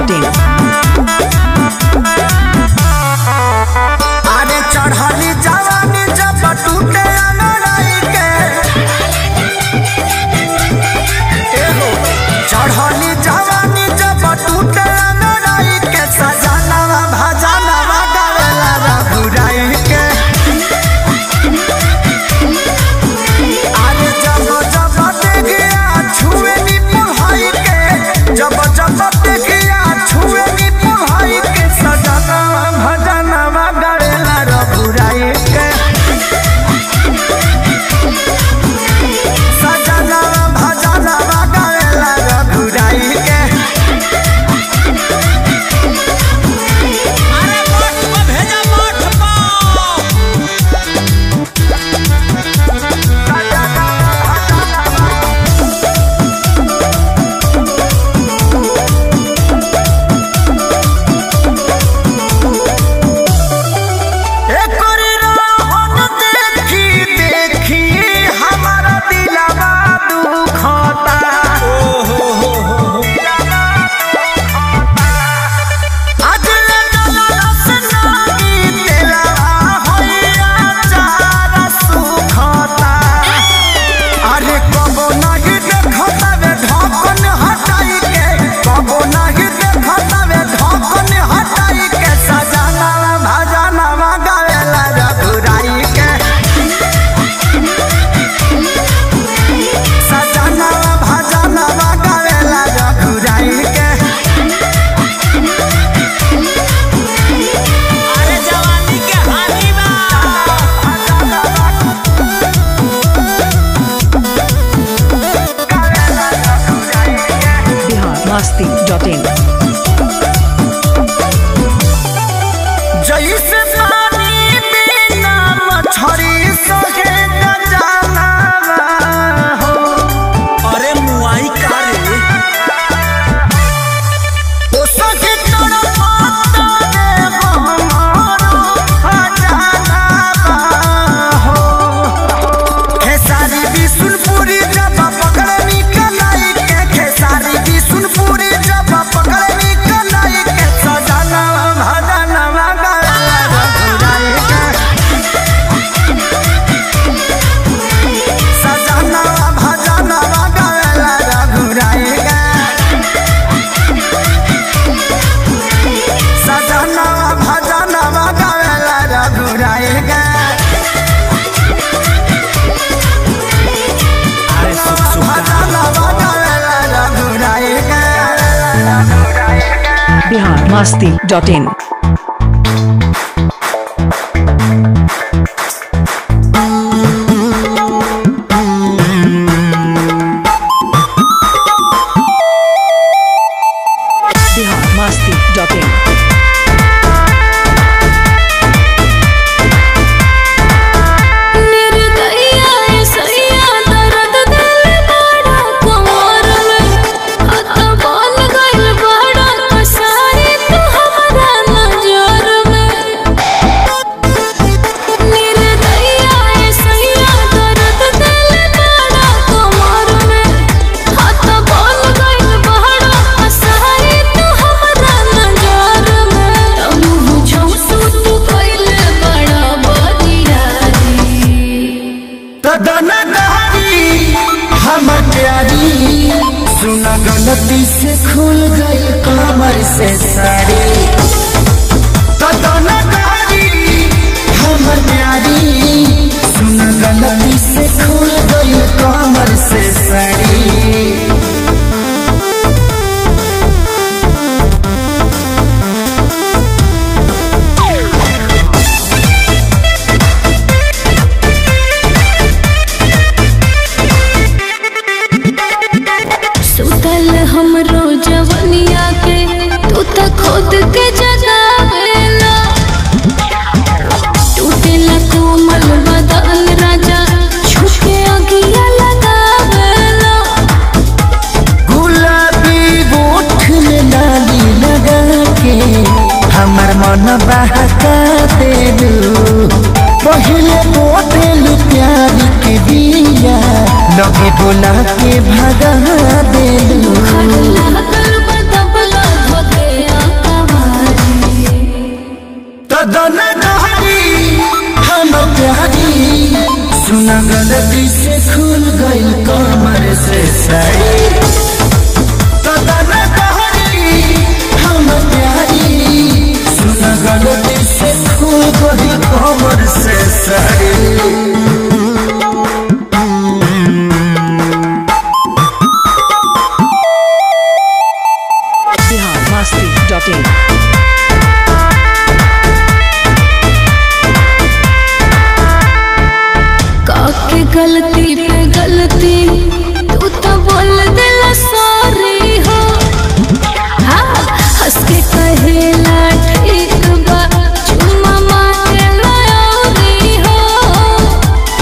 masti.in. अरे चढ़ली जवानी जब टूटे अनराई के चढ़ली जवानी जब टूटे अनराई के सजनवा भजनवा गावेला रघुराई के अरे जब जब देखिया छुए नी पुहाई के जब जब देखिया छुए नी पुहाई के सजनवा भजनवा गावेला रघुराई के सजनवा भजनवा गावेला रघुराई के अरे मठ में भेजा मठ एकोरी रोहन देखी देखी हमारा दिलवा दुखता अजल नलस नागी तेलवा होइया चार सुखता अरे कबो नहीं देखता वे ढक्कन हटाई के कबो नहीं देखता वे ढक्कन हटाई के सजनवा भजनवा गावेला रघुराई के सजनवा भजनवा गावेला रघुराई के अरे जवानी के हानि बा Bihar masti.in. जैसे पानी बिना मछरी सके न जानवा हो अरे मुआई का रे ओ सके तड़पता रे हमारो अजानवा हो खेसारी बिसुनपुरी जब पकड़ निकलाई के खेसारी बिसुनपुरी जब पकड़ निकलाई के सजनवा भजनवा गावेला रघुराई के सजनवा भजनवा गावेला रघुराई के सजनवा भजनवा गावेला रघुराई के भजनवा गावेला रघुराई के Bihar masti.in. Bihar masti.in. निर्दयिया सैया दर्द दिल बड़ा कमर में हाथ बाल गइल बड़ा कसाई तू हमारा नजर में निर्दयिया सैया दर्द दिल बड़ा कमर में हाथ बाल गइल बड़ा कसाई तू हमारा नजर में मुँह झौसू तू कइले बड़ा बदियारी तदनकारी हमर प्यारी सुना गलती से खुल गई कमर से साड़ी तदनकारी हमर प्यारी सुना गलती से खुल गई कमर से साड़ी सुतल हमरो जवनिया के तू त खुद के जगावेला टूटेला कोमल बदन राजा छुपे अगिया लगावेला गुलाबी गोठ में डाली लगा के हमर मन बहका देलू पहले बोतलू प्यार के बिया लगे बोला के भगा देलू लागल बदबला धोके दना गहरी हम प्यारी सुना गलती से खुल गई कमर से साड़ी तो दना गहरी हम प्यारी सुना गलती से खुल गई कमर से साड़ी biharmasti.in काके गलती पे गलती तू तो बोल दिला सॉरी हो हाँ हंस के कहेला ठीक बा चुम्मा मांगेला औरी हो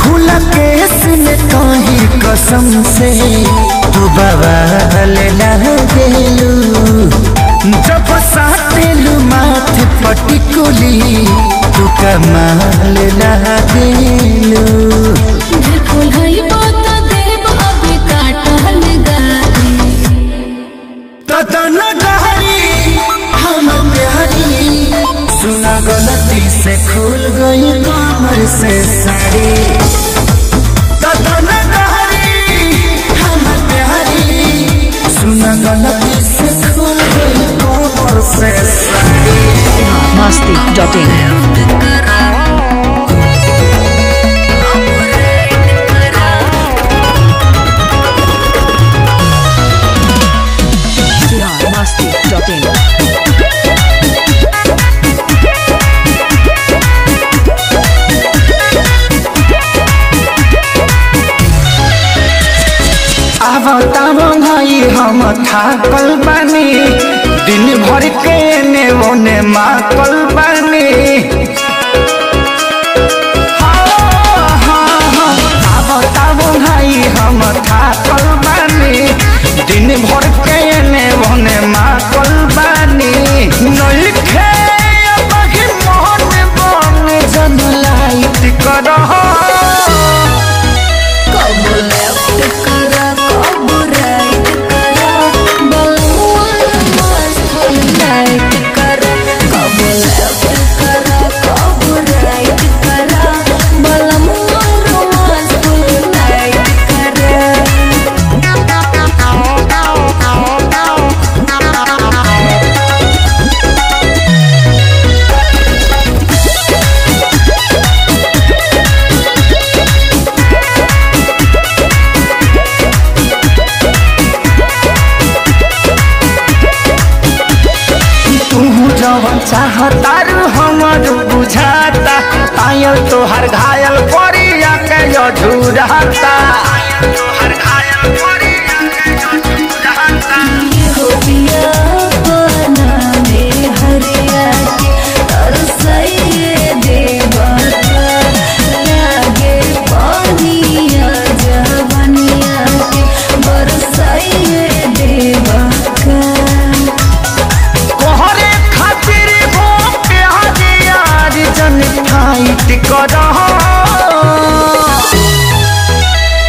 खुला केस में कहीं कसम से तू बवाल ना गेलू जब साटेलू माथे पटिकुली तू कमाल ना गेलू बिल्कुल है बात देव अभी काटल गाली ततन गहरी हम प्यारी सुना गलती से खुल गई कमर से साड़ी ततन गहरी हम प्यारी सुना गलती से खुल गई कमर से साड़ी biharmasti.in biharmasti.in आवतारो भाई हम थाकल बानी दिन भर के ने ओने मातल बानी आवतारो भाई हम थाकल बानी दिन भर के ने ओने मातल बानी नई खे अबही मोहन बन जन लाइट करह कब लेफ्ट करा कब राइट करा बलुआ मस्त लाइट करा कब लेफ्ट करा कब राइट करा बलुआ मस्त लाइट करा तू जवन चाहतारू हमर बुझाता पायल तोहर घायल करिया के अधूराता ये हो पिया बना में हरिया के तरसइए देवता लागे पानिया जवनिया के बरसइए देवता कोहरे खातिर वो प्यार यार जन फाइट करह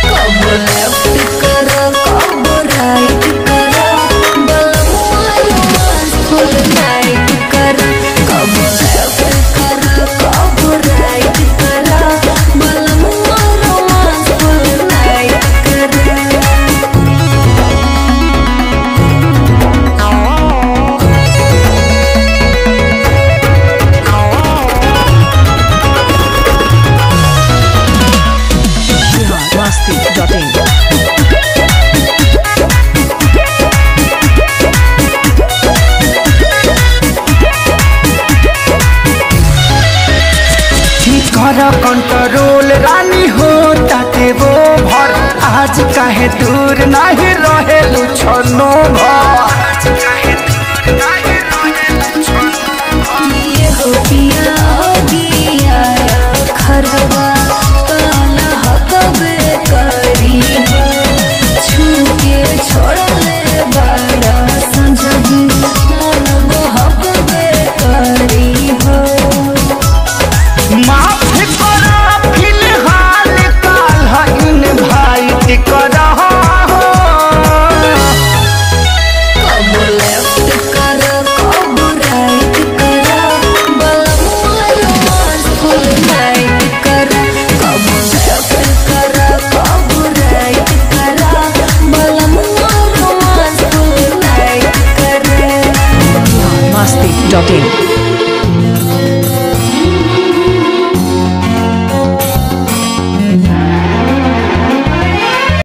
कब लेफ्ट करा कब राइट करा बलुआ फुल नाइट करा कब लेफ्ट करा कब राइट करा बलुआ फुल नाइट करा biharmasti.in कर कंट्रोल रानी हो ताते वो भर आज काहे दूर नहीं रहेलु छनो भर ये हो पिया दिया खरवा काला हकबे करी छू के छोड़